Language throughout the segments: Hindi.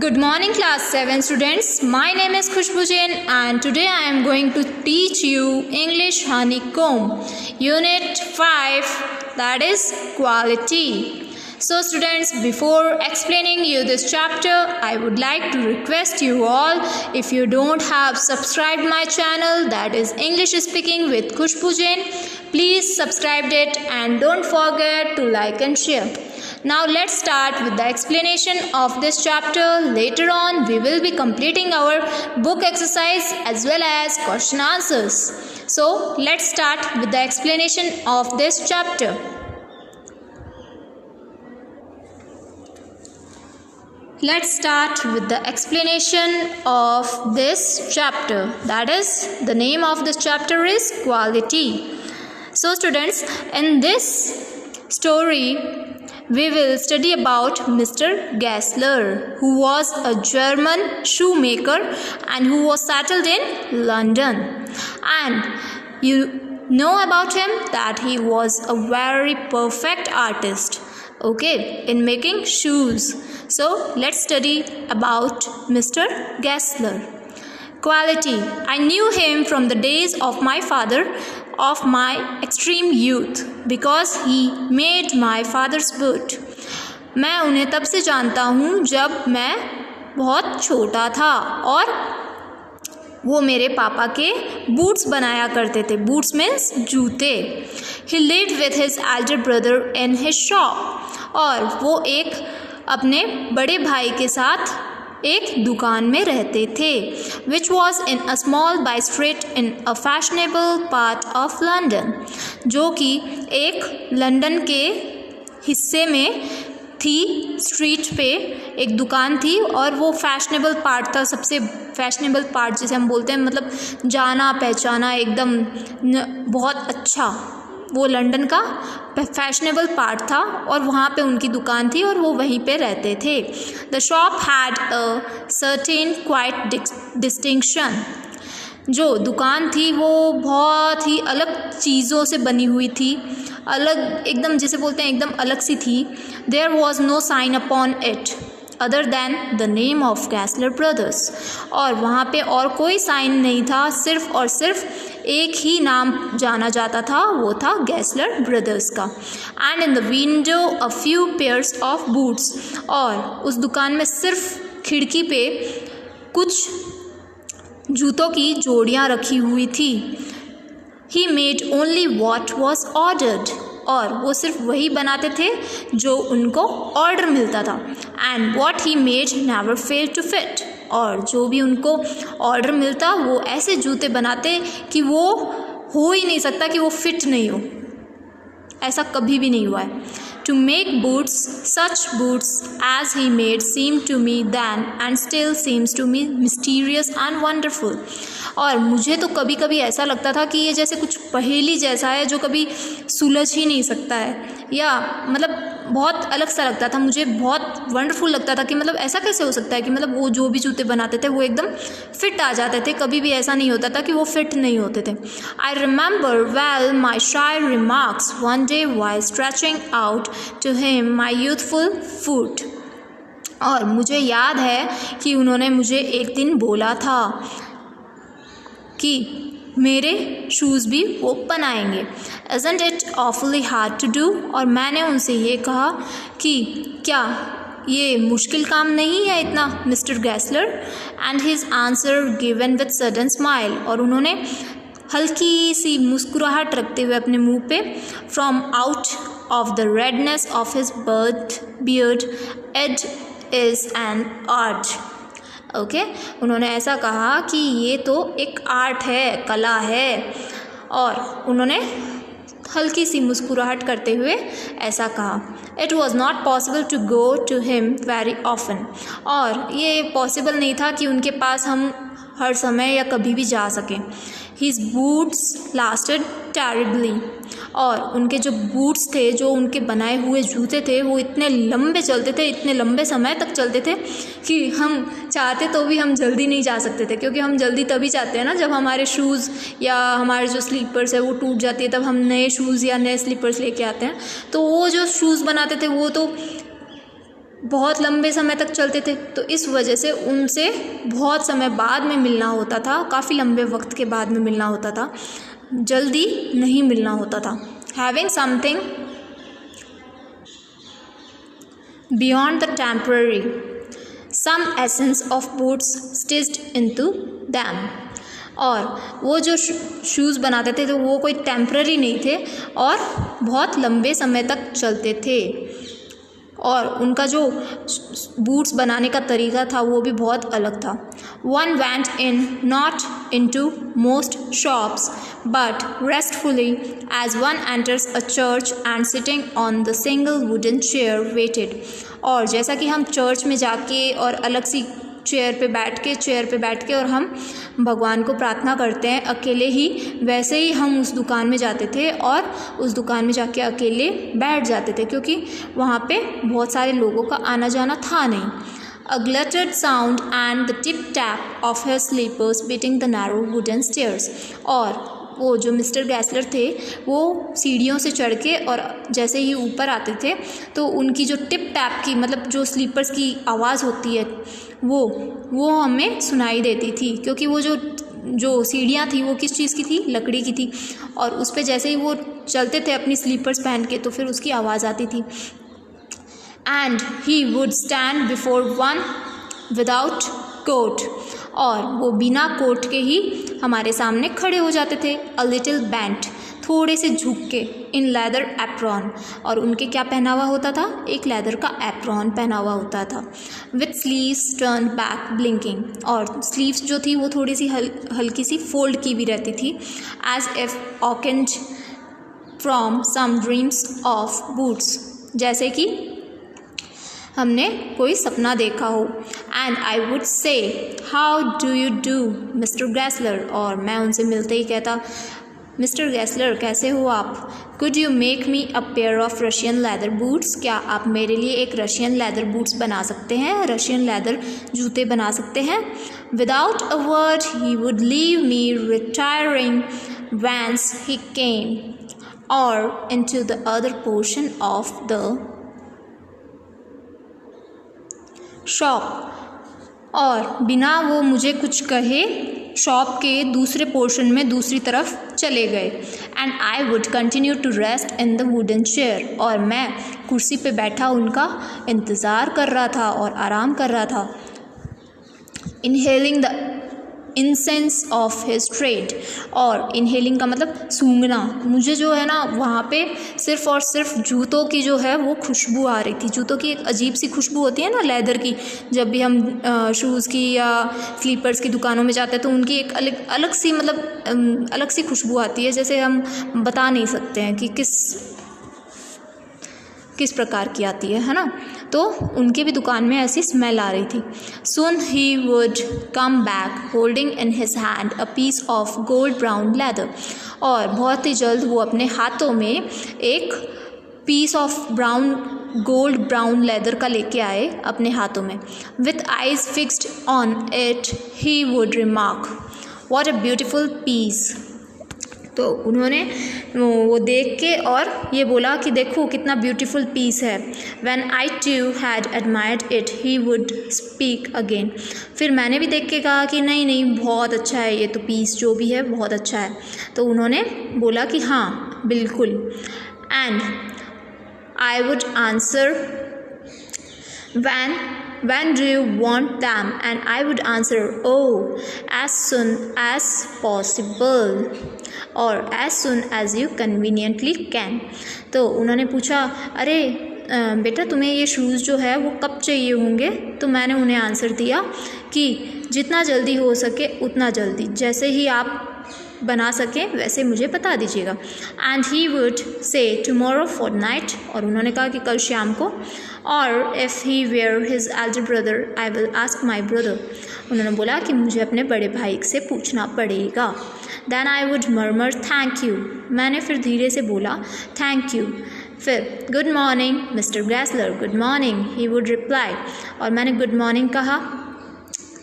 Good morning class 7 students. My name is Khushbu Jain and today I am going to teach you English Honeycomb Unit 5, that is quality. So students, before explaining you this chapter, I would like to request you all, if you don't have subscribed my channel, that is English Speaking with Khushbu Jain, please subscribe it and don't forget to like and share. Now let's start with the explanation of this chapter. Later on we will be completing our book exercise as well as question answers. So let's start with the explanation of this chapter. Let's start with the explanation of this chapter. That is, the name of this chapter is quality. So students, in this story we will study about Mr. Gessler, who was a German shoemaker and who was settled in London. And you know about him that he was a very perfect artist, in making shoes. So let's study about Mr. Gessler. Quality. I knew him from the days of my father, of my extreme youth, because he made my father's boot. मैं उन्हें तब से जानता हूँ जब मैं बहुत छोटा था और वो मेरे पापा के बूट्स बनाया करते थे. बूट्स मीन्स जूते. He lived with his elder brother in his shop. और वो एक अपने बड़े भाई के साथ एक दुकान में रहते थे, which was in a small by street in a fashionable part of London, जो कि एक लंदन के हिस्से में थी. स्ट्रीट पे एक दुकान थी और वो फैशनेबल पार्ट था, सबसे फैशनेबल पार्ट जिसे हम बोलते हैं, मतलब जाना पहचाना एकदम बहुत अच्छा, वो लंदन का फैशनेबल पार्ट था और वहाँ पे उनकी दुकान थी और वो वहीं पे रहते थे. The shop had a certain quite distinction. जो दुकान थी वो बहुत ही अलग चीज़ों से बनी हुई थी, अलग एकदम, जिसे बोलते हैं एकदम अलग सी थी. There was no sign upon it other than the name of Gessler brothers. और वहाँ पे और कोई साइन नहीं था, सिर्फ और सिर्फ एक ही नाम जाना जाता था, वो था गैसलर ब्रदर्स का. And in the window a few pairs of boots. और उस दुकान में सिर्फ खिड़की पे कुछ जूतों की जोड़ियाँ रखी हुई थी. ही made only what was ordered. और वो सिर्फ वही बनाते थे जो उनको ऑर्डर मिलता था. And what he made never fail to fit. और जो भी उनको ऑर्डर मिलता वो ऐसे जूते बनाते कि वो हो ही नहीं सकता कि वो फिट नहीं हो. ऐसा कभी भी नहीं हुआ है. To make boots, such boots as he made seem to me then and still seems to me mysterious and wonderful. और मुझे तो कभी कभी ऐसा लगता था कि ये जैसे कुछ पहेली जैसा है जो कभी सुलझ ही नहीं सकता है, या मतलब बहुत अलग सा लगता था. मुझे बहुत वंडरफुल लगता था कि मतलब ऐसा कैसे हो सकता है कि मतलब वो जो भी जूते बनाते थे वो एकदम फिट आ जाते थे. कभी भी ऐसा नहीं होता था कि वो फिट नहीं होते थे. I remember well my shy remarks one day while stretching out to him my youthful foot. और मुझे याद है कि उन्होंने मुझे एक दिन बोला था कि मेरे शूज़ भी वो बनाएंगे. Isn't it awfully hard to do? और मैंने उनसे ये कहा कि क्या ये मुश्किल काम नहीं है इतना, mister Gessler. And his answer given with sudden smile. और उन्होंने हल्की सी मुस्कुराहट रखते हुए अपने मुंह पे, from out of the redness of his beard it is an art. उन्होंने ऐसा कहा कि ये तो एक आर्ट है, कला है. और उन्होंने हल्की सी मुस्कुराहट करते हुए ऐसा कहा. It was not possible to go to him very often. और ये पॉसिबल नहीं था कि उनके पास हम हर समय या कभी भी जा सकें. His boots lasted terribly. और उनके जो बूट्स थे, जो उनके बनाए हुए जूते थे, वो इतने लंबे चलते थे, इतने लंबे समय तक चलते थे कि हम चाहते तो भी हम जल्दी नहीं जा सकते थे. क्योंकि हम जल्दी तभी चाहते हैं ना जब हमारे शूज़ या हमारे जो स्लीपर्स है वो टूट जाती है, तब हम नए शूज़ या नए स्लीपर्स लेके आते हैं. तो वो जो शूज़ बनाते थे वो तो बहुत लंबे समय तक चलते थे, तो इस वजह से उनसे बहुत समय बाद में मिलना होता था, काफ़ी लंबे वक्त के बाद में मिलना होता था, जल्दी नहीं मिलना होता था। Having something beyond the temporary, some essence of boots stitched into them. और वो जो शूज़ बनाते थे तो वो कोई टेम्पररी नहीं थे और बहुत लंबे समय तक चलते थे, और उनका जो बूट्स बनाने का तरीका था वो भी बहुत अलग था। One went in not into most shops but restfully as one enters a church and sitting on the single wooden chair waited. और जैसा कि हम चर्च में जाके और अलग सी चेयर पे बैठ के और हम भगवान को प्रार्थना करते हैं अकेले ही, वैसे ही हम उस दुकान में जाते थे और उस दुकान में जाके अकेले बैठ जाते थे, क्योंकि वहाँ पे बहुत सारे लोगों का आना जाना था नहीं। A glutted sound and the tip-tap of his slippers beating the narrow wooden stairs। और वो जो मिस्टर गैसलर थे वो सीढ़ियों से चढ़ के और जैसे ही ऊपर आते थे तो उनकी जो टिप टैप की मतलब जो स्लीपर्स की आवाज़ होती है वो हमें सुनाई देती थी, क्योंकि वो जो सीढ़ियाँ थी वो किस चीज़ की थी, लकड़ी की थी, और उस पर जैसे ही वो चलते थे अपनी स्लीपर्स पहन के तो फिर उसकी आवाज़ आती थी। And he would stand before one without coat, और वो बिना कोट के ही हमारे सामने खड़े हो जाते थे। अ लिटिल बेंट, थोड़े से झुक के, इन लेदर एप्रॉन, और उनके क्या पहना हुआ होता था, एक लेदर का एप्रॉन पहना हुआ होता था। With sleeves turn back blinking, और स्लीव्स जो थी वो थोड़ी सी हल्की सी फोल्ड की भी रहती थी। As if awakened from some dreams of boots, जैसे कि हमने कोई सपना देखा हो। And I would say how do you do mister Gessler, और मैं उनसे मिलते ही कहता मिस्टर गैसलर कैसे हो आप। Could you make me a pair of Russian leather boots, क्या आप मेरे लिए एक रशियन लेदर बूट्स बना सकते हैं, रशियन लेदर जूते बना सकते हैं। Without a word he would leave me retiring whence he came or into the other portion of the shop, और बिना वो मुझे कुछ कहे शॉप के दूसरे पोर्शन में दूसरी तरफ चले गए। And I would continue to rest in the wooden chair, और मैं कुर्सी पे बैठा उनका इंतज़ार कर रहा था और आराम कर रहा था। Inhaling the incense of his trade, और इनहेलिंग का मतलब सूंघना, मुझे जो है ना वहाँ पे सिर्फ़ और सिर्फ जूतों की जो है वो खुशबू आ रही थी। जूतों की एक अजीब सी खुशबू होती है ना लेदर की, जब भी हम शूज़ की या स्लीपर्स की दुकानों में जाते हैं तो उनकी एक अलग सी मतलब अलग सी खुशबू आती है, जैसे हम बता नहीं सकते हैं कि किस प्रकार की आती है ना। तो उनके भी दुकान में ऐसी स्मेल आ रही थी। Soon he would come back holding in his hand a piece of gold brown leather, और बहुत ही जल्द वो अपने हाथों में एक piece of gold brown leather का लेके आए अपने हाथों में। With eyes fixed on it he would remark, what a beautiful piece। तो उन्होंने वो देख के और ये बोला कि देखो कितना ब्यूटीफुल पीस है। When I too had admired it he would speak again। फिर मैंने भी देख के कहा कि नहीं बहुत अच्छा है ये तो पीस जो भी है बहुत अच्छा है। तो उन्होंने बोला कि हाँ बिल्कुल। And I would answer when do you want them, and I would answer oh as soon as possible or as soon as you conveniently can। तो उन्होंने पूछा अरे बेटा तुम्हें ये शूज़ जो है वो कब चाहिए होंगे, तो मैंने उन्हें आंसर दिया कि जितना जल्दी हो सके उतना जल्दी, जैसे ही आप बना सकें वैसे मुझे बता दीजिएगा। And he would say tomorrow fortnight, और उन्होंने कहा कि कल शाम को। और if he were his elder brother I will ask my brother, उन्होंने बोला कि मुझे अपने बड़े भाई से पूछना पड़ेगा। Then I would murmur thank you, मैंने फिर धीरे से बोला थैंक यू। फिर good morning mister Gessler, good morning he would reply, और मैंने गुड मॉर्निंग कहा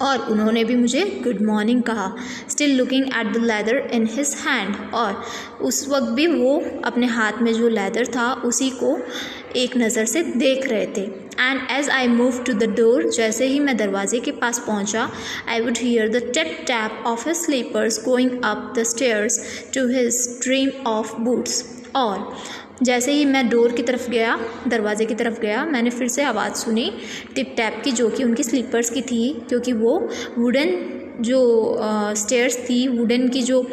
और उन्होंने भी मुझे गुड मॉर्निंग कहा, still looking at the leather in his hand, और उस वक्त भी वो अपने हाथ में जो लेदर था उसी को एक नज़र से देख रहे थे। And as I move to the door, जैसे ही मैं दरवाजे के पास पहुंचा, I would hear the tip tap of his slippers going up the stairs to his dream of boots. और जैसे ही मैं डोर की तरफ गया, दरवाजे की तरफ गया, मैंने फिर से आवाज़ सुनी टिप टैप की, जो कि उनकी स्लीपर्स की थी, क्योंकि वो वुडन जो स्टेयर्स थी, वुडन की जो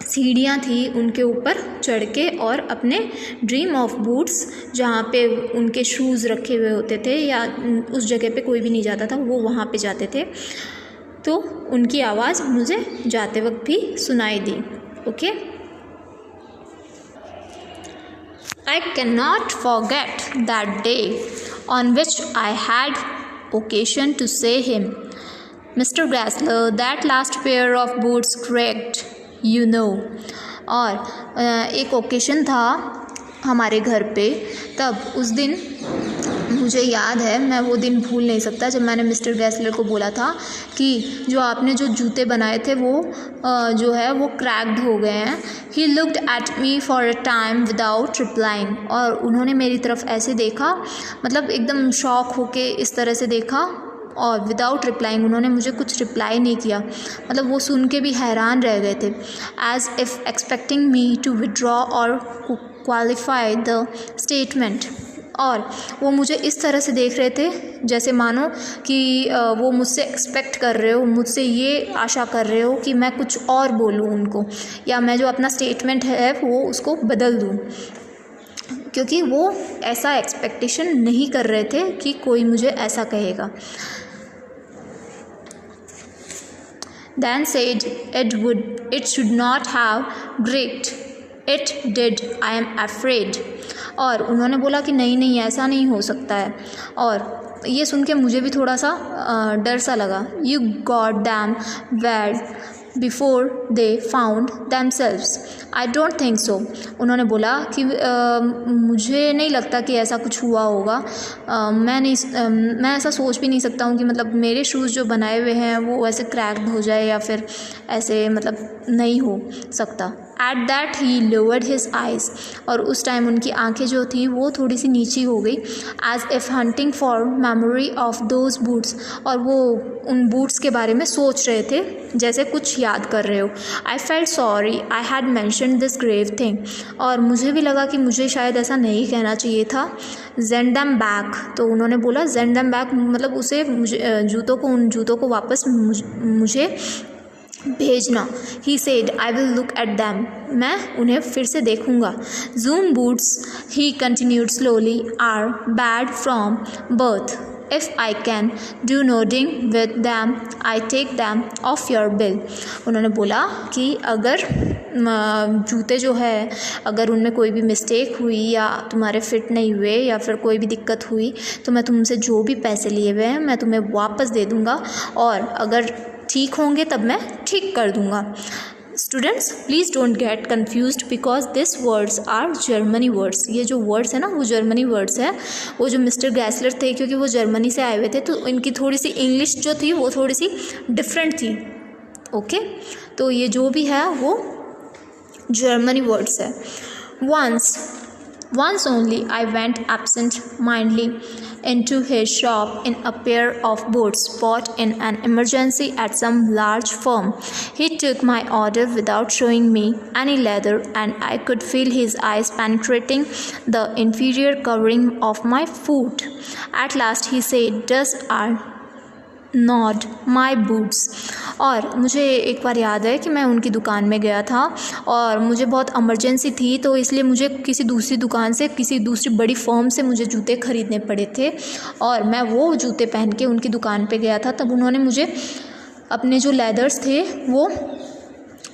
सीढ़ियाँ थी, उनके ऊपर चढ़ के और अपने ड्रीम ऑफ बूट्स, जहाँ पे उनके शूज़ रखे हुए होते थे या उस जगह पे कोई भी नहीं जाता था, वो वहाँ पे जाते थे। तो उनकी आवाज़ मुझे जाते वक्त भी सुनाई दी। Okay, I cannot forget that day on which I had occasion to say him, Mr. Grassler, that last pair of boots cracked, you know। और एक ओकेशन था हमारे घर पे, तब उस दिन मुझे याद है, मैं वो दिन भूल नहीं सकता जब मैंने मिस्टर ग्रेसलर को बोला था कि जो आपने जो जूते बनाए थे वो जो है वो क्रैक्ड हो गए हैं। He looked at me for a time without replying, और उन्होंने मेरी तरफ ऐसे देखा, मतलब एकदम शॉक होके इस तरह से देखा, और विदाउट रिप्लाइंग, उन्होंने मुझे कुछ रिप्लाई नहीं किया, मतलब वो सुन के भी हैरान रह गए थे। As if expecting me to withdraw और क्वालिफाई द स्टेटमेंट, और वो मुझे इस तरह से देख रहे थे जैसे मानो कि वो मुझसे एक्सपेक्ट कर रहे हो, मुझसे ये आशा कर रहे हो कि मैं कुछ और बोलूँ उनको, या मैं जो अपना स्टेटमेंट है वो उसको बदल दूँ, क्योंकि वो ऐसा एक्सपेक्टेशन नहीं कर रहे थे कि कोई मुझे ऐसा कहेगा। Then said it should not have gripped it did, I am afraid। और उन्होंने बोला कि नहीं ऐसा नहीं हो सकता है, और ये सुन के मुझे भी थोड़ा सा डर सा लगा। You got them wed before they found themselves, I don't think so। उन्होंने बोला कि मुझे नहीं लगता कि ऐसा कुछ हुआ होगा, मैं ऐसा सोच भी नहीं सकता हूँ कि मतलब मेरे शूज़ जो बनाए हुए हैं वो ऐसे क्रैक्ड हो जाए या फिर ऐसे, मतलब नहीं हो सकता। At that he lowered his eyes, और उस टाइम उनकी आंखें जो थी वो थोड़ी सी नीची हो गई। As if hunting for memory of those boots, और वो उन बूट्स के बारे में सोच रहे थे जैसे कुछ याद कर रहे हो। I felt sorry I had mentioned this grave thing, और मुझे भी लगा कि मुझे शायद ऐसा नहीं कहना चाहिए था। सेंड देम बैक, तो उन्होंने बोला सेंड देम बैक, मतलब उसे उन जूतों को वापस मुझे भेजना। He said I will look at them, मैं उन्हें फिर से देखूंगा। जूम boots, he continued slowly, are bad from birth. If I can do nothing with them I take them off your bill. उन्होंने बोला कि अगर जूते जो है अगर उनमें कोई भी मिस्टेक हुई या तुम्हारे फिट नहीं हुए या फिर कोई भी दिक्कत हुई तो मैं तुमसे जो भी पैसे लिए हुए हैं मैं तुम्हें वापस दे दूँगा, और अगर ठीक होंगे तब मैं ठीक कर दूँगा। Students please don't get confused because this words are Germany words. ये जो वर्ड्स है ना वो जर्मनी वर्ड्स है। वो जो मिस्टर ग्रेसलर थे क्योंकि वो जर्मनी से आए हुए थे तो इनकी थोड़ी सी इंग्लिश जो थी वो थोड़ी सी डिफरेंट थी। ओके, तो ये जो भी है वो जर्मनी वर्ड्स है। Once only I went absent-mindedly into his shop in a pair of boots bought in an emergency at some large firm. He took my order without showing me any leather, and I could feel his eyes penetrating the inferior covering of my foot. At last he said, "These are not my boots." और मुझे एक बार याद है कि मैं उनकी दुकान में गया था और मुझे बहुत इमरजेंसी थी तो इसलिए मुझे किसी दूसरी दुकान से किसी दूसरी बड़ी फर्म से मुझे जूते ख़रीदने पड़े थे और मैं वो जूते पहन के उनकी दुकान पे गया था। तब उन्होंने मुझे अपने जो लेदर्स थे वो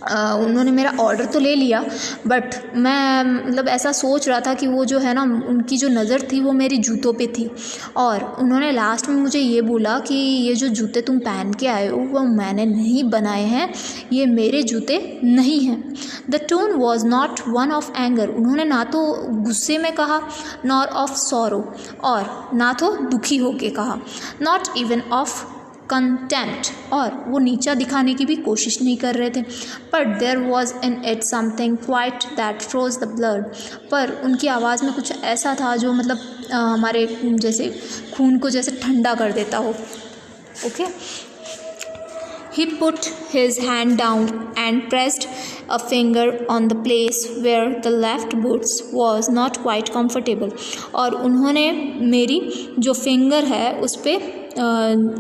उन्होंने मेरा ऑर्डर तो ले लिया, बट मैं मतलब ऐसा सोच रहा था कि वो जो है ना उनकी जो नज़र थी वो मेरी जूतों पे थी और उन्होंने लास्ट में मुझे ये बोला कि ये जो जूते तुम पहन के आए हो वो मैंने नहीं बनाए हैं, ये मेरे जूते नहीं हैं। The tone was not one of anger. उन्होंने ना तो गुस्से में कहा नॉर ऑफ सॉरो, और ना तो दुखी होके कहा, नॉट इवन ऑफ कंटेम्प्ट, और वो नीचा दिखाने की भी कोशिश नहीं कर रहे थे. But there was in it something quiet that froze the blood. पर उनकी आवाज़ में कुछ ऐसा था जो मतलब हमारे जैसे खून को जैसे ठंडा कर देता हो. Okay. He put his hand down and pressed a finger on the place where the left boot was not quite comfortable. और उन्होंने मेरी जो फिंगर है उस पर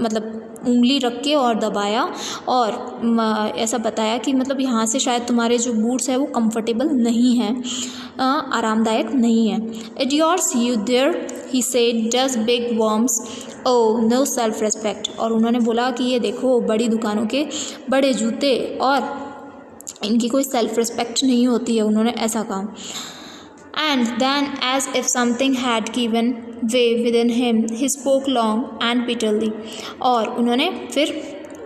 मतलब उंगली रख के और दबाया और ऐसा बताया कि मतलब यहाँ से शायद तुम्हारे जो बूट्स है वो कंफर्टेबल नहीं हैं, आरामदायक नहीं है. Idiots you there, he said, just big worms. Oh, no self respect. और उन्होंने बोला कि ये देखो बड़ी दुकानों के बड़े जूते और इनकी कोई सेल्फ रिस्पेक्ट नहीं होती है, उन्होंने ऐसा कहा. And then, as if something had given way within him, he spoke long and bitterly. और उन्होंने फिर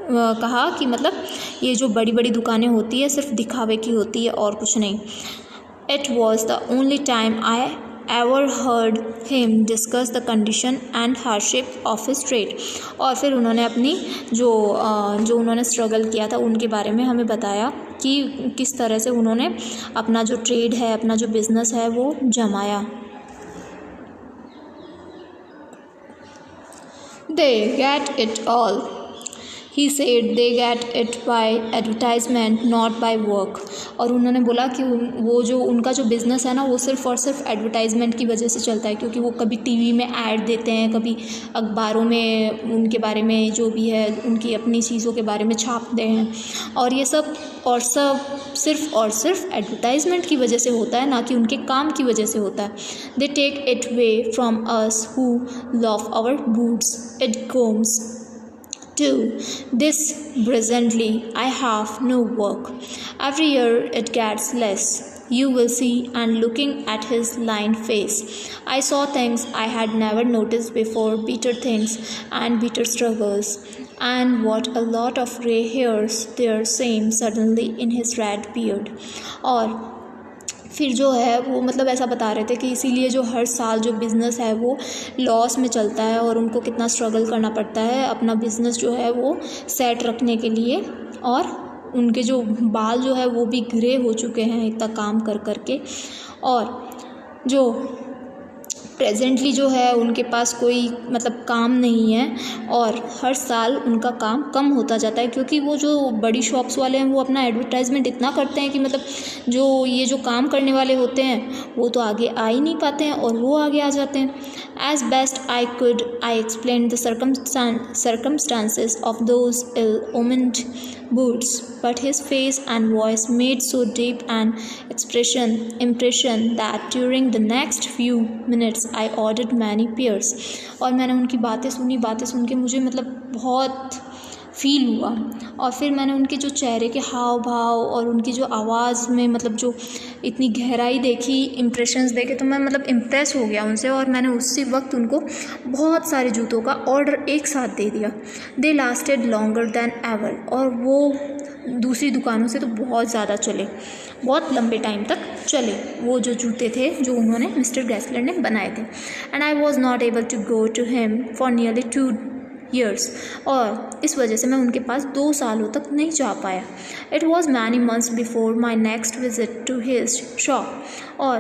कहा कि मतलब ये जो बड़ी बड़ी दुकानें होती है सिर्फ दिखावे की होती है और कुछ नहीं. It was the only time I ever heard him discuss the condition and hardship of his trade. और फिर उन्होंने अपनी जो उन्होंने स्ट्रगल किया था उनके बारे में हमें बताया कि किस तरह से उन्होंने अपना जो ट्रेड है, अपना जो बिज़नेस है वो जमाया. They get it all. He said they get it by advertisement, not by work. और उन्होंने बोला कि वो जो उनका जो बिज़नेस है ना वो सिर्फ़ और सिर्फ एडवर्टाइजमेंट की वजह से चलता है, क्योंकि वो कभी टीवी में ऐड देते हैं, कभी अखबारों में उनके बारे में जो भी है उनकी अपनी चीज़ों के बारे में छापते हैं, और ये सब सिर्फ़ और सिर्फ एडवर्टाइजमेंट की वजह से होता है, ना कि उनके काम की वजह से होता है. They take it away from us who love our boots. It comes to this presently I have no work. Every year it gets less, you will see. And looking at his lined face, I saw things I had never noticed before, bitter things and bitter struggles. And what a lot of grey hairs there seemed suddenly in his red beard. और फिर जो है वो मतलब ऐसा बता रहे थे कि इसीलिए जो हर साल जो बिज़नेस है वो लॉस में चलता है और उनको कितना स्ट्रगल करना पड़ता है अपना बिज़नेस जो है वो सेट रखने के लिए, और उनके जो बाल जो है वो भी ग्रे हो चुके हैं इतना काम कर कर के. और जो प्रेजेंटली जो है उनके पास कोई मतलब काम नहीं है और हर साल उनका काम कम होता जाता है, क्योंकि वो जो बड़ी शॉप्स वाले हैं वो अपना एडवर्टाइजमेंट इतना करते हैं कि मतलब जो ये जो काम करने वाले होते हैं वो तो आगे आ ही नहीं पाते हैं और वो आगे आ जाते हैं. As best I could, I explained the circumstances of those ill-omened boots, but his face and voice made so deep an impression that during the next few minutes I ordered many pairs. और मैंने उनकी बातें सुन के मुझे मतलब बहुत फील हुआ, और फिर मैंने उनके जो चेहरे के हाव भाव और उनकी जो आवाज़ में मतलब जो इतनी गहराई देखी, इम्प्रेशंस देखे, तो मैं मतलब इम्प्रेस हो गया उनसे, और मैंने उसी वक्त उनको बहुत सारे जूतों का ऑर्डर एक साथ दे दिया. दे लास्टेड लॉन्गर दैन एवर. और वो दूसरी दुकानों से तो बहुत ज़्यादा चले, बहुत लंबे टाइम तक चले वो जो जूते थे जो उन्होंने मिस्टर गेस्लर ने बनाए थे. And I was not able to go to him for nearly 2 years. और इस वजह से मैं उनके पास 2 सालों तक नहीं जा पाया. It was many months before my next visit to his shop. और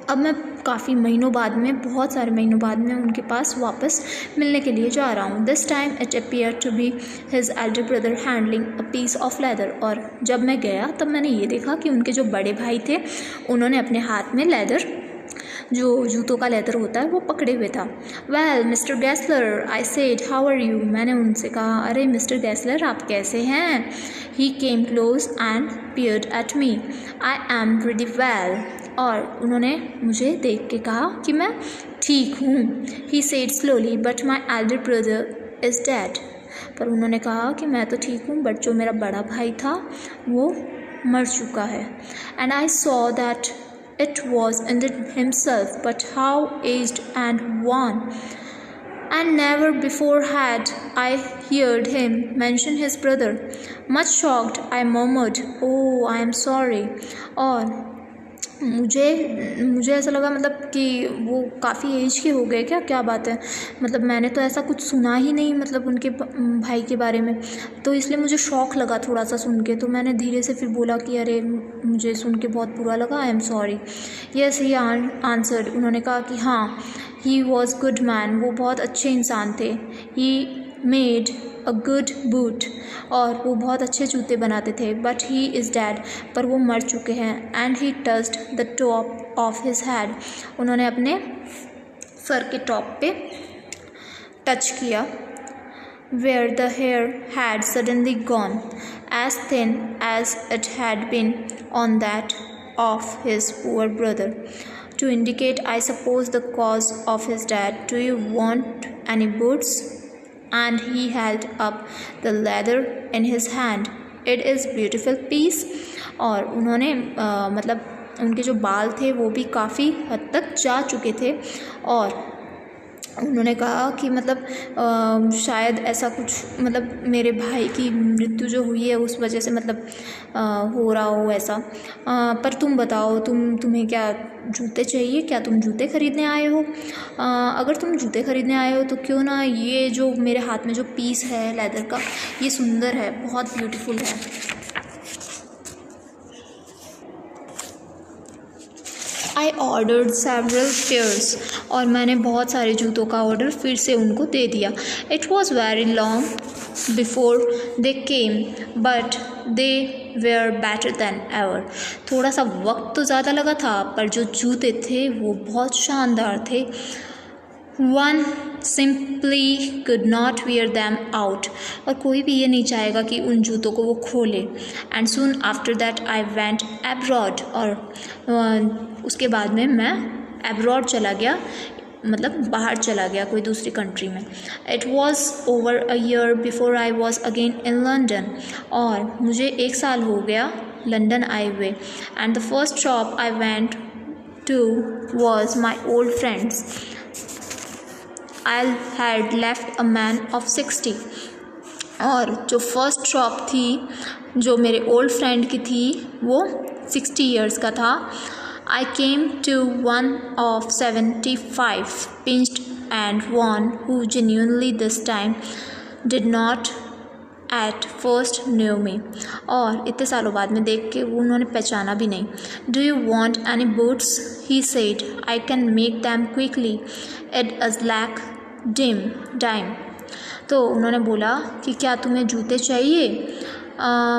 अब मैं काफ़ी महीनों बाद में, बहुत सारे महीनों बाद में उनके पास वापस मिलने के लिए जा रहा हूँ. This time it appeared to be his elder brother handling a piece of leather. और जब मैं गया तब मैंने ये देखा कि उनके जो बड़े भाई थे उन्होंने अपने हाथ में लेदर, जो जूतों का लेदर होता है, वो पकड़े हुए था. Well mister Gessler, I said, how are you. मैंने उनसे कहा, अरे मिस्टर गैसलर आप कैसे हैं. He came close and peered at me. I am pretty well. और उन्होंने मुझे देख के कहा कि मैं ठीक हूँ. He said slowly, but my elder brother is dead. पर उन्होंने कहा कि मैं तो ठीक हूँ, बट जो मेरा बड़ा भाई था वो मर चुका है. And I saw that it was indeed himself, but how aged and worn. And never before had I heard him mention his brother. Much shocked, I murmured, "Oh, I am sorry." और मुझे ऐसा लगा मतलब कि वो काफ़ी एज के हो गए क्या बात है, मतलब मैंने तो ऐसा कुछ सुना ही नहीं मतलब उनके भाई के बारे में, तो इसलिए मुझे शौक लगा थोड़ा सा सुन के। तो मैंने धीरे से फिर बोला कि अरे मुझे सुन के बहुत बुरा लगा, I am sorry. Yes he answered, उन्होंने कहा कि हाँ, ही वॉज गुड मैन, वो बहुत अच्छे इंसान थे। He made a good boot, और वो बहुत अच्छे जूते बनाते थे। बट ही इज़ डैड, पर वो मर चुके हैं। And he touched the top of his head, उन्होंने अपने सर के टॉप पे टच किया। Where the hair had suddenly gone as thin as it had been on that of his poor brother, to indicate, I suppose, the cause of his death. Do you want any boots? And he held up the leather in his hand. It is beautiful piece. और उन्होंने मतलब उनके जो बाल थे वो भी काफ़ी हद तक जा चुके थे, और उन्होंने कहा कि मतलब शायद ऐसा कुछ मतलब मेरे भाई की मृत्यु जो हुई है उस वजह से मतलब हो रहा हो ऐसा। पर तुम बताओ, तुम्हें क्या जूते चाहिए? क्या तुम जूते ख़रीदने आए हो? अगर तुम जूते ख़रीदने आए हो तो क्यों ना ये जो मेरे हाथ में जो पीस है लेदर का, ये सुंदर है, बहुत ब्यूटीफुल है। आई ऑर्डर्ड सेवरल पेयर्स, और मैंने बहुत सारे जूतों का ऑर्डर फिर से उनको दे दिया। It was very long before they came, but they were better than ever. थोड़ा सा वक्त तो ज़्यादा लगा था, पर जो जूते थे वो बहुत शानदार थे। One simply could not wear them out, और कोई भी ये नहीं चाहेगा कि उन जूतों को वो खोले। And soon after that I went abroad, और उसके बाद में मैं abroad चला गया, मतलब बाहर चला गया कोई दूसरी कंट्री में। It was over a year before I was again in London, और मुझे 1 साल हो गया लंदन आए हुए। And the first shop I went to was my old friend's. I had left a man of 60, और जो फर्स्ट शॉप थी जो मेरे ओल्ड फ्रेंड की थी वो 60 ईयर्स का था। I came to one of 75, pinched and worn, who genuinely this time did not at first knew me, और इतने सालों बाद में देख के वो उन्होंने पहचाना भी नहीं। Do you want any boots? He said. I can make them quickly. It is like dime. तो उन्होंने बोला कि क्या तुम्हें जूते चाहिए?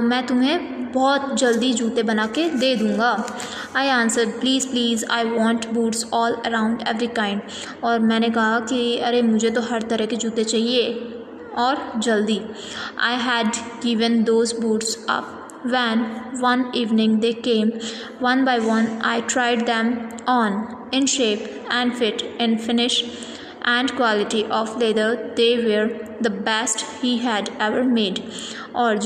मैं तुम्हें बहुत जल्दी जूते बना के दे दूँगा। I answered, please I want boots all around every kind, और मैंने कहा कि अरे मुझे तो हर तरह के जूते चाहिए और जल्दी। I had given those boots up when one evening they came one by one. I tried them on in shape and fit, in finish and quality of leather. They were the best he had ever made. और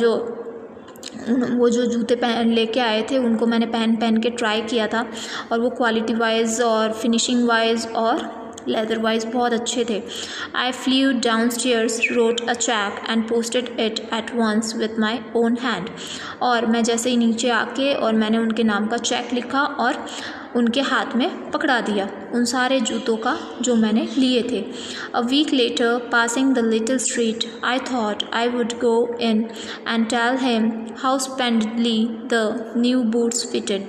वो जो जूते पहन लेके आए थे उनको मैंने पहन के ट्राई किया था, और वो क्वालिटी वाइज और फिनिशिंग वाइज और लेदर वाइज बहुत अच्छे थे। I flew downstairs, wrote a cheque and posted it at once with my own hand, और मैं जैसे ही नीचे आके और मैंने उनके नाम का चेक लिखा और उनके हाथ में पकड़ा दिया उन सारे जूतों का जो मैंने लिए थे। A week later, passing the little street, I thought I would go in and tell him how splendidly the new boots fitted.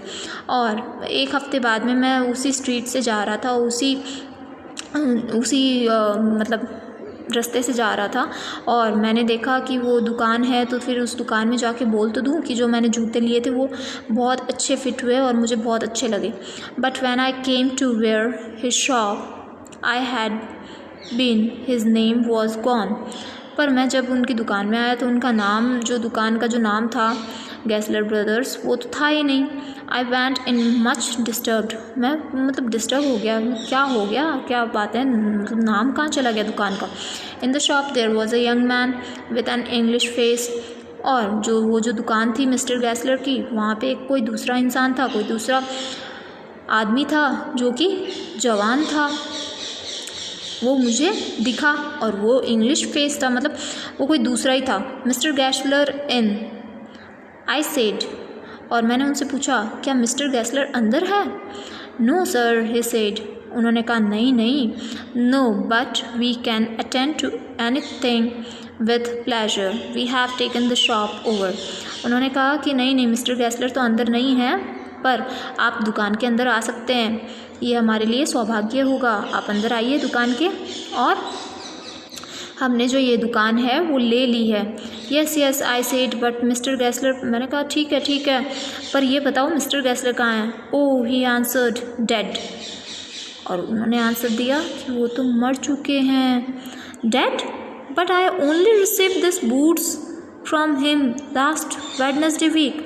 और एक हफ्ते बाद में मैं उसी स्ट्रीट से जा रहा था, उसी मतलब रास्ते से जा रहा था, और मैंने देखा कि वो दुकान है, तो फिर उस दुकान में जाके बोल तो दूँ कि जो मैंने जूते लिए थे वो बहुत अच्छे फिट हुए और मुझे बहुत अच्छे लगे। But when I came to where his shop I had been, his name was gone. पर मैं जब उनकी दुकान में आया तो उनका नाम, जो दुकान का जो नाम था गैसलर ब्रदर्स, वो तो था ही नहीं। I went in much disturbed, मैं मतलब डिस्टर्ब हो गया, क्या हो गया, क्या बात है, मतलब नाम कहाँ चला गया दुकान का। In the shop there was a young man with an English face, और वो जो दुकान थी मिस्टर गैसलर की, वहाँ पे कोई दूसरा इंसान था, कोई दूसरा आदमी था जो कि जवान था। वो मुझे दिखा और वो इंग्लिश फेस था, मतलब वो कोई दूसरा ही था। मिस्टर गैसलर इन, आई सेड, और मैंने उनसे पूछा क्या मिस्टर गैसलर अंदर है? No sir, he said. उन्होंने कहा नहीं, no but we can attend to anything with pleasure, we have taken the shop over. उन्होंने कहा कि नहीं मिस्टर गैसलर तो अंदर नहीं है, पर आप दुकान के अंदर आ सकते हैं, ये हमारे लिए सौभाग्य होगा। आप अंदर आइए दुकान के, और हमने जो ये दुकान है वो ले ली है। Yes I said but mister Gessler. मैंने कहा ठीक है, पर ये बताओ मिस्टर गैसलर कहाँ हैं? ओह ही आंसर्ड डेड। और उन्होंने आंसर दिया कि वो तो मर चुके हैं। Dead? But I only receive this boots from him last Wednesday week.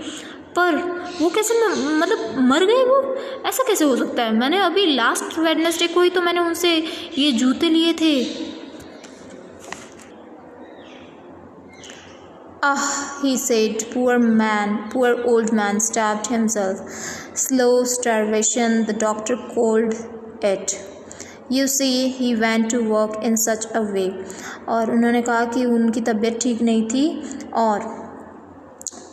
पर वो कैसे मतलब मर गए? वो ऐसा कैसे हो सकता है? मैंने अभी लास्ट वेडनेसडे को ही तो मैंने उनसे ये जूते लिए थे। He said, poor old man stabbed himself. Slow starvation, the doctor called it. You see, he went to work in such a way. और उन्होंने कहा कि उनकी तबीयत ठीक नहीं थी और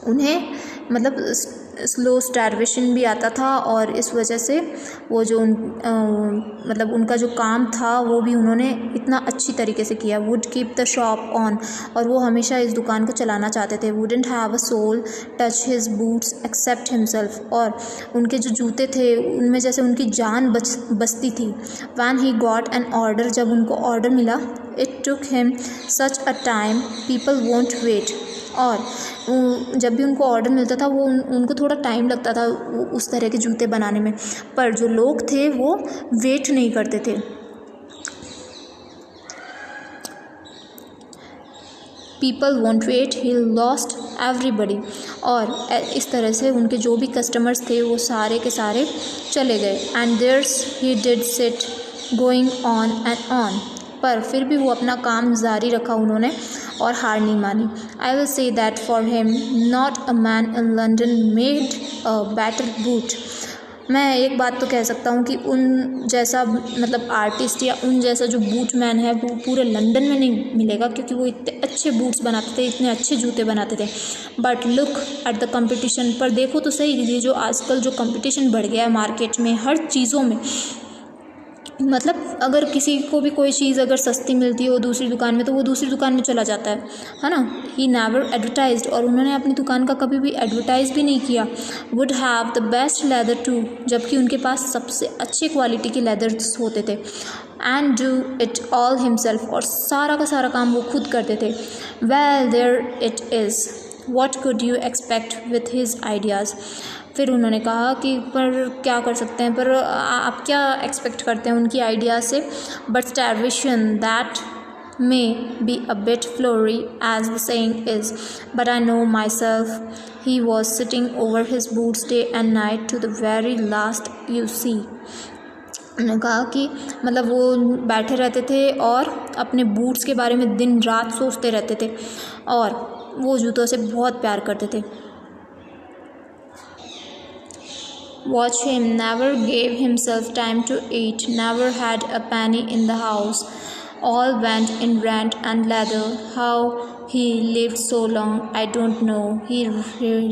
उन्हें मतलब स्लो स्टार्वेशन भी आता था, और इस वजह से वो जो मतलब उनका जो काम था वो भी उन्होंने इतना अच्छी तरीके से किया। Would keep the shop on, और वो हमेशा इस दुकान को चलाना चाहते थे। Wouldn't have a soul touch his boots except himself, और उनके जो जूते थे उनमें जैसे उनकी जान बसती थी। When he got an order, जब उनको ऑर्डर मिला, it took him such a time people won't wait, और जब भी उनको ऑर्डर मिलता था वो उनको थोड़ा टाइम लगता था उस तरह के जूते बनाने में, पर जो लोग थे वो वेट नहीं करते थे। People won't wait, he lost everybody, और इस तरह से उनके जो भी कस्टमर्स थे वो सारे के सारे चले गए। And there's he did sit going on and on, पर फिर भी वो अपना काम जारी रखा उन्होंने और हार नहीं मानी। I will say that for him not a man in London made a better boot. मैं एक बात तो कह सकता हूँ कि उन जैसा मतलब आर्टिस्ट या उन जैसा जो बूट मैन है वो पूरे लंदन में नहीं मिलेगा, क्योंकि वो इतने अच्छे बूट्स बनाते थे, इतने अच्छे जूते बनाते थे। But look at the competition, पर देखो तो सही, ये जो आजकल जो कंपटीशन बढ़ गया है मार्केट में हर चीज़ों में, मतलब अगर किसी को भी कोई चीज़ अगर सस्ती मिलती हो दूसरी दुकान में तो वो दूसरी दुकान में चला जाता है ना। ही नेवर एडवर्टाइज्ड, और उन्होंने अपनी दुकान का कभी भी एडवर्टाइज भी नहीं किया। Would have the best leather too, जबकि उनके पास सबसे अच्छे क्वालिटी के लेदर्स होते थे। And do it all himself, और सारा का सारा काम वो खुद करते थे। Well there it is, what could you expect with his ideas. फिर उन्होंने कहा कि पर क्या कर सकते हैं, पर आप क्या एक्सपेक्ट करते हैं उनकी आइडिया से। But starvation that may be a bit flowery as the saying is, but I know myself he was sitting over his boots day and night to the very last you see. उन्होंने कहा कि मतलब वो बैठे रहते थे और अपने बूट्स के बारे में दिन रात सोचते रहते थे, और वो जूतों से बहुत प्यार करते थे। Watch him, never gave himself time to eat, never had a penny in the house. All went in rent and leather. How he lived so long, I don't know. He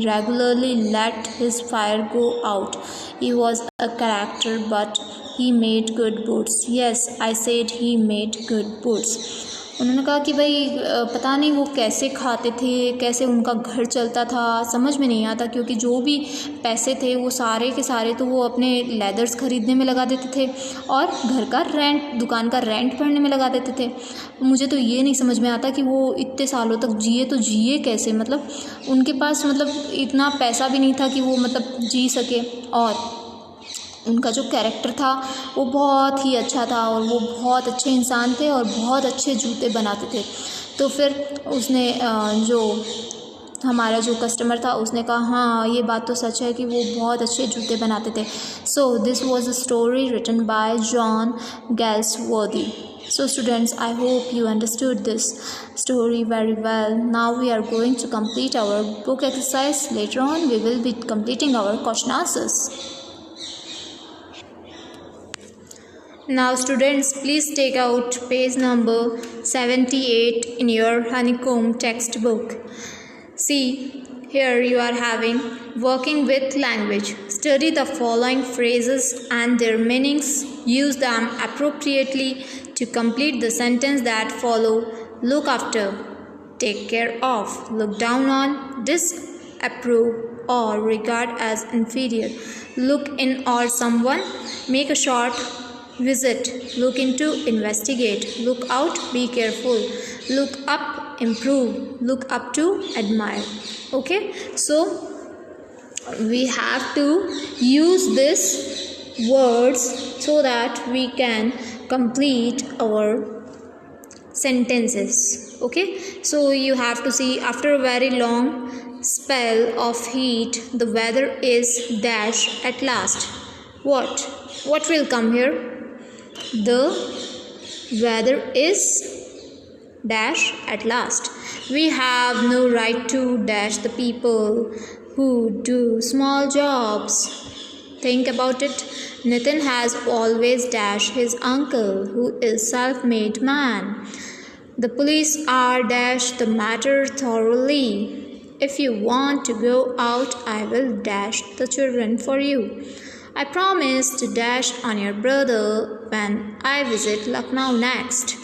regularly let his fire go out. He was a character, but he made good boots. Yes, I said he made good boots. उन्होंने कहा कि भाई पता नहीं वो कैसे खाते थे, कैसे उनका घर चलता था, समझ में नहीं आता, क्योंकि जो भी पैसे थे वो सारे के सारे तो वो अपने लेदर्स ख़रीदने में लगा देते थे और घर का रेंट, दुकान का रेंट भरने में लगा देते थे। मुझे तो ये नहीं समझ में आता कि वो इतने सालों तक जिए तो जिए कैसे, मतलब उनके पास मतलब इतना पैसा भी नहीं था कि वो मतलब जी सके, और उनका जो कैरेक्टर था वो बहुत ही अच्छा था और वो बहुत अच्छे इंसान थे और बहुत अच्छे जूते बनाते थे। तो फिर उसने जो हमारा जो कस्टमर था उसने कहा हाँ ये बात तो सच है कि वो बहुत अच्छे जूते बनाते थे। So this was a story written by John Galsworthy. So students, I hope you understood this story very well. Now we are going to complete our book exercise. Later on we will be completing our question answers. Now students, please take out page number 78 in your honeycomb textbook. See, here you are having working with language. Study the following phrases and their meanings. Use them appropriately to complete the sentence that follow. Look after, take care of, look down on, disapprove or regard as inferior. Look in or someone, make a short visit, look into, investigate, look out, be careful, look up, improve, look up to, admire. Okay, so we have to use these words so that we can complete our sentences. Okay, so you have to see, after a very long spell of heat, the weather is dash at last. What will come here? The weather is dash at last. We have no right to dash the people who do small jobs. Think about it. Nitin has always dashed his uncle, who is self-made man. The police are dash the matter thoroughly. If you want to go out, I will dash the children for you. I promise to dash on your brother when I visit Lucknow next.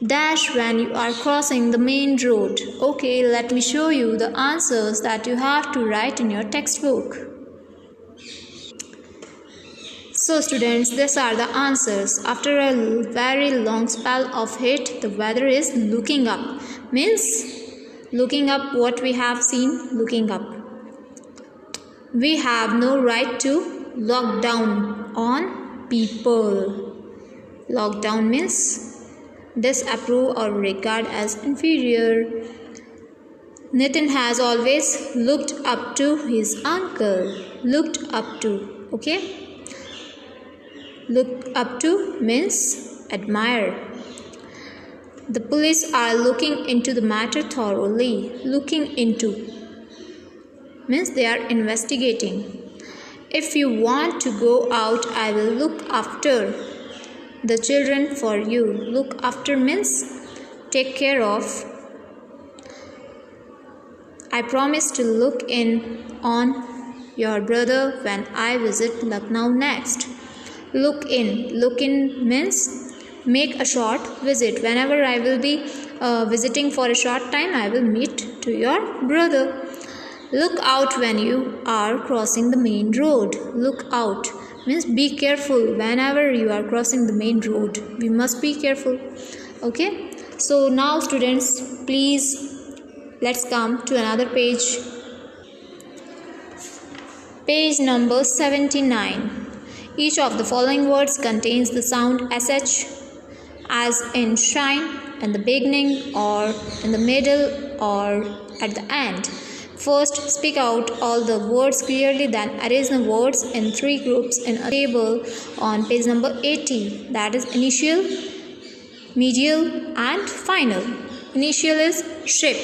Dash when you are crossing the main road. Okay, let me show you the answers that you have to write in your textbook. So students, these are the answers. After a very long spell of heat, the weather is looking up. Means looking up, what we have seen, looking up. We have no right to look down on people. Look down means disapprove or regard as inferior. Nitin has always looked up to his uncle. Looked up to, okay? Look up to means admire. The police are looking into the matter thoroughly. Looking into means they are investigating. If you want to go out, I will look after the children for you. Look after means take care of. I promise to look in on your brother when I visit Lucknow next. Look in means make a short visit. Whenever I will be visiting for a short time, I will meet to your brother. Look out when you are crossing the main road. Look out means be careful. Whenever you are crossing the main road, we must be careful. Okay, so now students, please let's come to another page. Page number 79. Each of the following words contains the sound sh, as in shine, in the beginning or in the middle or at the end. First, speak out all the words clearly, then arrange the words in 3 groups in a table on page number 80. That is initial, medial and final. Initial is ship,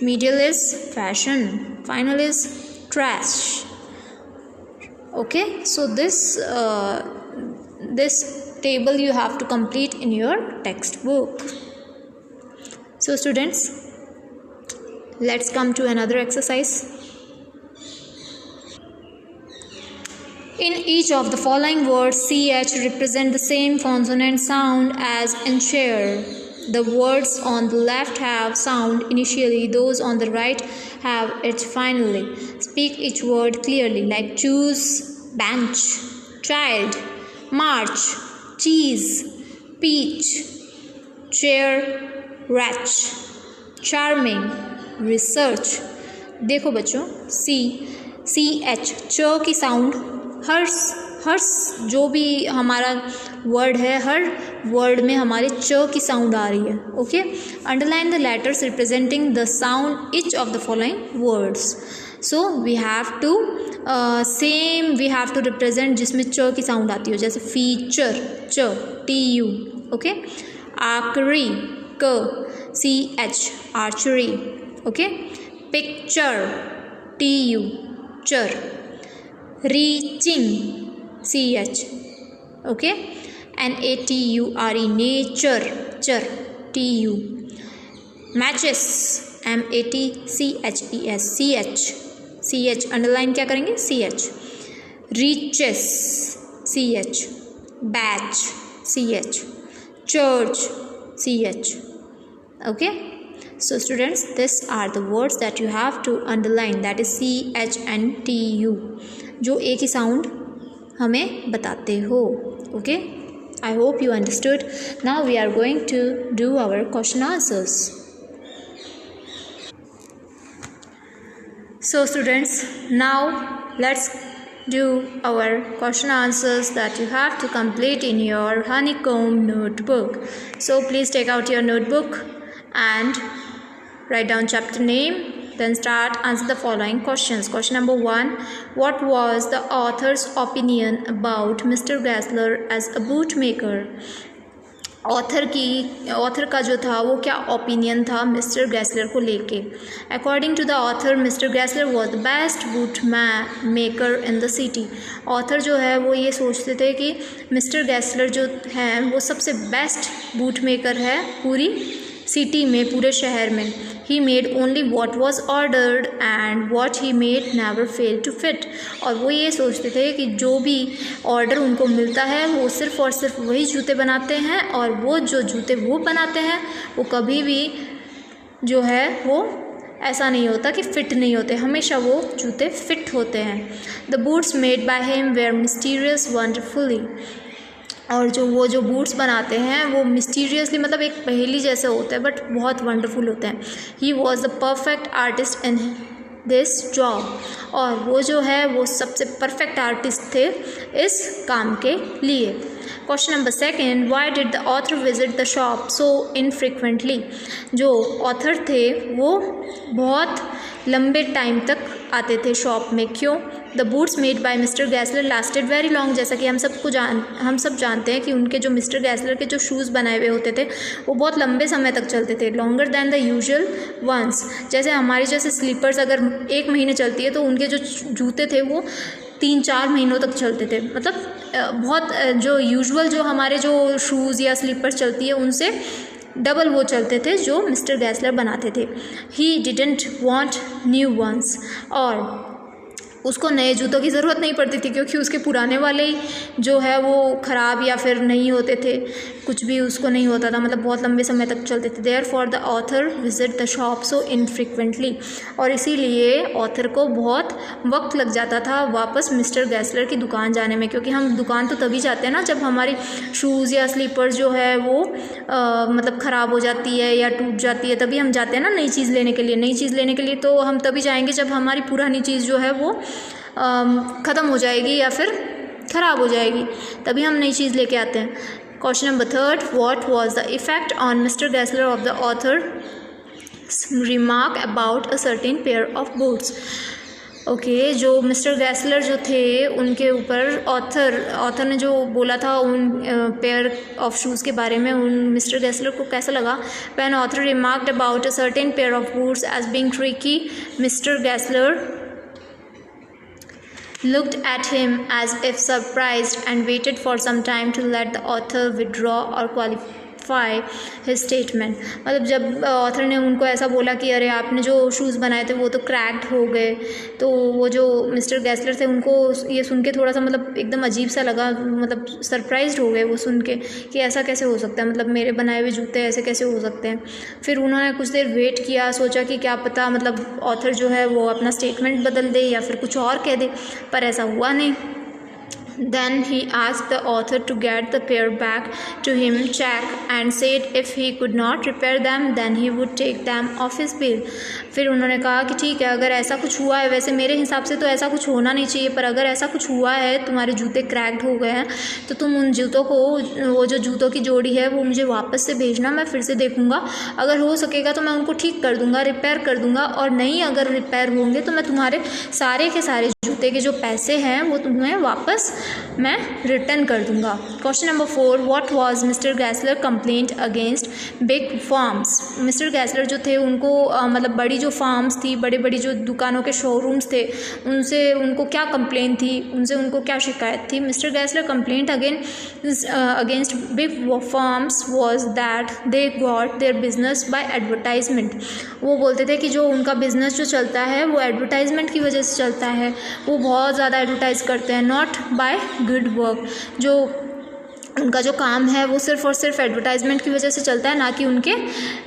medial is fashion, final is trash. Okay, so this table you have to complete in your textbook. So students, let's come to another exercise. In each of the following words, ch represent the same consonant sound as in chair. The words on the left have sound initially, those on the right have it finally. Speak each word clearly, like choose, bench, child, march, cheese, peach, chair, wretch, charming, research. देखो बच्चों, ch च की साउंड हर जो भी हमारा वर्ड है, हर वर्ड में हमारे च की साउंड आ रही है. Okay, underline the letters representing the sound each of the following words. So we have to we have to represent जिसमें च की साउंड आती हो, जैसे फीचर च, TU. ओके, आखरी क, CH, archery. Okay, picture TU, चर. Reaching CH. Okay, NATURE, nature, char, TU. Matches, CH underline क्या करेंगे, CH. Reaches, CH. Batch, CH. Church, CH. Okay. So students, these are the words that you have to underline, that is CH and TU, जो एक ही साउंड हमें बताते हो. Okay, I hope you understood. Now we are going to do our question answers. So students, now let's do our question answers that you have to complete in your honeycomb notebook. So please take out your notebook and write down chapter name, then start answer the following questions. Question number 1, what was the author's opinion about Mr. Gessler as a bootmaker? Author का जो था वो क्या ओपिनियन था मिस्टर गैसलर को लेके. According to the author mister Gessler was the best boot maker in the city. Author जो है वो ये सोचते थे कि मिस्टर गैसलर जो हैं वो सबसे बेस्ट बूट मेकर है पूरी सिटी में, पूरे शहर में. He made only what was ordered and what he made never fail to fit. और वो ये सोचते थे कि जो भी ऑर्डर उनको मिलता है वो सिर्फ़ और सिर्फ वही जूते बनाते हैं, और वो जो जूते वो बनाते हैं वो कभी भी जो है वो ऐसा नहीं होता कि फ़िट नहीं होते, हमेशा वो जूते फिट होते हैं. The boots made by him were mysterious wonderfully. और जो बूट्स बनाते हैं वो मिस्टीरियसली, मतलब एक पहेली जैसे होते हैं बट बहुत वंडरफुल होते हैं. He was the perfect artist in this job. और वो जो है वो सबसे परफेक्ट आर्टिस्ट थे इस काम के लिए. Question number 2, why did the author visit the shop so infrequently. जो ऑथर थे वो बहुत लंबे टाइम तक आते थे शॉप में, क्यों? The boots made by mister Gessler lasted very long. जैसा कि हम सब जानते हैं कि उनके जो मिस्टर गैसलर के जो शूज़ बनाए हुए होते थे वो बहुत लंबे समय तक चलते थे, longer than the usual ones. जैसे हमारी जैसे स्लीपर्स अगर 1 महीने चलती है तो उनके जो जूते थे वो 3-4 महीनों तक चलते थे. मतलब बहुत जो यूजुअल जो हमारे जो शूज़ या स्लीपर्स चलती है उनसे डबल वो चलते थे जो मिस्टर गैसलर बनाते थे. He didn't want new ones. और उसको नए जूतों की ज़रूरत नहीं पड़ती थी क्योंकि उसके पुराने वाले ही जो है वो ख़राब या फिर नहीं होते थे, कुछ भी उसको नहीं होता था, मतलब बहुत लंबे समय तक चलते थे. Therefore the author visit the shop so infrequently. और इसीलिए ऑथर को बहुत वक्त लग जाता था वापस मिस्टर गैसलर की दुकान जाने में, क्योंकि हम दुकान तो तभी जाते हैं ना जब हमारी शूज़ या स्लीपर्स जो है वो मतलब ख़राब हो जाती है या टूट जाती है, तभी हम जाते हैं ना नई चीज़ लेने के लिए. नई चीज़ लेने के लिए तो हम तभी जाएंगे जब हमारी पुरानी चीज़ जो है वो ख़त्म हो जाएगी या फिर ख़राब हो जाएगी, तभी हम नई चीज़ लेके आते हैं. Question number 3, what was the effect on mister Gessler of the author remark about a certain pair of boots. Okay, जो मिस्टर गैसलर जो थे उनके ऊपर ऑथर ने जो बोला था उन पेयर ऑफ शूज़ के बारे में, उन मिस्टर गैसलर को कैसा लगा. When author remarked about a certain pair of boots as being tricky, mister Gessler looked at him as if surprised and waited for some time to let the author withdraw or qualify his statement. मतलब जब ऑथर ने उनको ऐसा बोला कि अरे आपने जो शूज़ बनाए थे वो तो क्रैक्ड हो गए, तो वो जो मिस्टर गैसलर थे उनको ये सुन के थोड़ा सा मतलब एकदम अजीब सा लगा, मतलब सरप्राइज्ड हो गए वो सुन के कि ऐसा कैसे हो सकता है, मतलब मेरे बनाए हुए जूते ऐसे कैसे हो सकते हैं. फिर उन्होंने कुछ देर वेट किया, सोचा कि क्या पता मतलब ऑथर जो है वो अपना स्टेटमेंट बदल दे या फिर कुछ और कह दे, पर ऐसा हुआ नहीं. Then he asked the author to get the pair back to him check and said if he could not repair them then he would take them off his bill. फिर उन्होंने कहा कि ठीक है, अगर ऐसा कुछ हुआ है, वैसे मेरे हिसाब से तो ऐसा कुछ होना नहीं चाहिए, पर अगर ऐसा कुछ हुआ है, तुम्हारे जूते क्रैक्ड हो गए हैं, तो तुम उन जूतों को, वो जो जूतों की जोड़ी है वो मुझे वापस से भेजना, मैं फिर से देखूँगा, अगर हो सकेगा तो मैं उनको ठीक कर दूँगा, रिपेयर कर दूँगा, और नहीं अगर रिपेयर होंगे तो मैं तुम्हारे सारे के सारे जूते के जो पैसे हैं वो तुम्हें वापस मैं रिटर्न कर दूंगा। Question number 4, what was mister Gessler complaint against big firms. Mister Gessler जो थे उनको मतलब बड़ी जो फार्म्स थी, बड़ी बड़ी जो दुकानों के शोरूम्स थे, उनसे उनको क्या कंप्लेंट थी, उनको क्या शिकायत थी। Mister Gessler complaint against big firms was that they got their business by advertisement. वो बोलते थे कि जो उनका बिजनेस जो चलता है वो एडवर्टाइजमेंट की वजह से चलता है, वो बहुत ज़्यादा एडवर्टाइज करते हैं, नॉट बाय गुड वर्क। जो उनका जो काम है वो सिर्फ और सिर्फ एडवर्टाइजमेंट की वजह से चलता है, ना कि उनके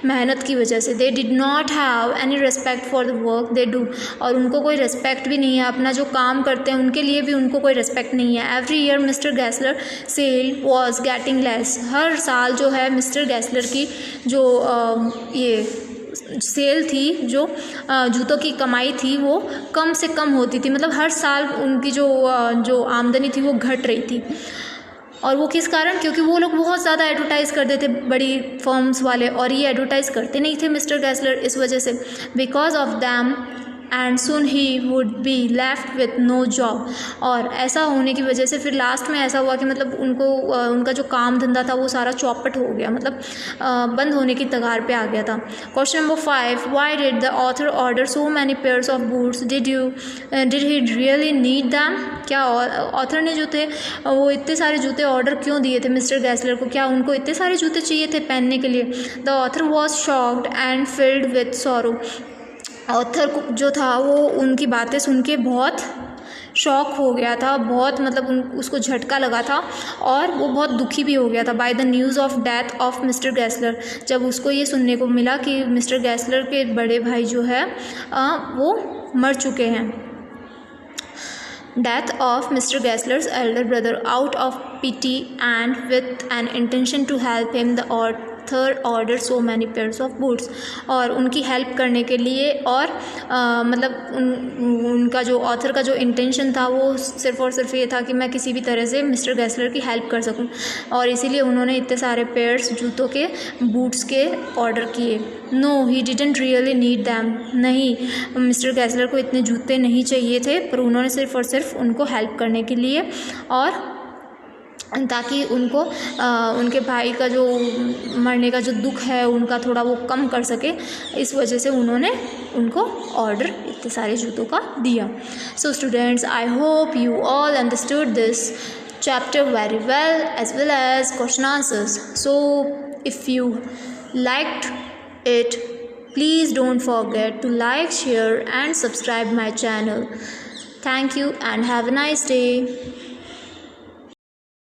मेहनत की वजह से। They did not have any respect for the work they do. और उनको कोई रिस्पेक्ट भी नहीं है, अपना जो काम करते हैं उनके लिए भी उनको कोई रिस्पेक्ट नहीं है। Every year mister Gessler sale was getting less. हर साल जो है मिस्टर गैसलर की जो ये सेल थी, जो जूतों की कमाई थी, वो कम से कम होती थी। मतलब हर साल उनकी जो आमदनी थी वो घट रही थी। और वो किस कारण? क्योंकि वो लोग बहुत ज़्यादा एडवर्टाइज़ करते थे, बड़ी फर्म्स वाले, और ये एडवर्टाइज़ करते नहीं थे मिस्टर गैसलर इस वजह से। Because of them and soon he would be left with no job. और ऐसा होने की वजह से फिर लास्ट में ऐसा हुआ कि मतलब उनका जो काम धंधा था वो सारा चौपट हो गया, मतलब बंद होने की कगार पे आ गया था। Question number 5, why did the author order so many pairs of boots? Did he really need them? क्या ऑथर ने जो थे वो इतने सारे जूते ऑर्डर क्यों दिए थे मिस्टर गैसलर को? क्या उनको इतने सारे जूते चाहिए थे पहनने के लिए? The author was shocked and filled with sorrow. Author जो था वो उनकी बातें सुन के बहुत शॉक हो गया था, बहुत मतलब उसको झटका लगा था और वो बहुत दुखी भी हो गया था। By the news of death of mister Gessler, जब उसको ये सुनने को मिला कि मिस्टर गैसलर के बड़े भाई जो है वो मर चुके हैं। Death of mister Gessler's elder brother, out of pity and with an intention to help him the author order so many pairs of boots. और उनकी हेल्प करने के लिए और मतलब उनका जो ऑथर का जो इंटेंशन था वो सिर्फ और सिर्फ ये था कि मैं किसी भी तरह से मिस्टर गैसलर की हेल्प कर सकूं, और इसीलिए उन्होंने इतने सारे पेयर्स जूतों के, बूट्स के ऑर्डर किए। No he didn't really need them. नहीं, मिस्टर गैसलर को इतने जूते नहीं चाहिए थे, पर उन्होंने सिर्फ और सिर्फ उनको हेल्प करने के लिए और ताकि उनको उनके भाई का जो मरने का जो दुख है उनका थोड़ा वो कम कर सके, इस वजह से उन्होंने उनको ऑर्डर इतने सारे जूतों का दिया। So students, I hope you all understood this chapter very well as question answers. So if you liked it, please don't forget to like, share and subscribe my channel. Thank you and have a nice day.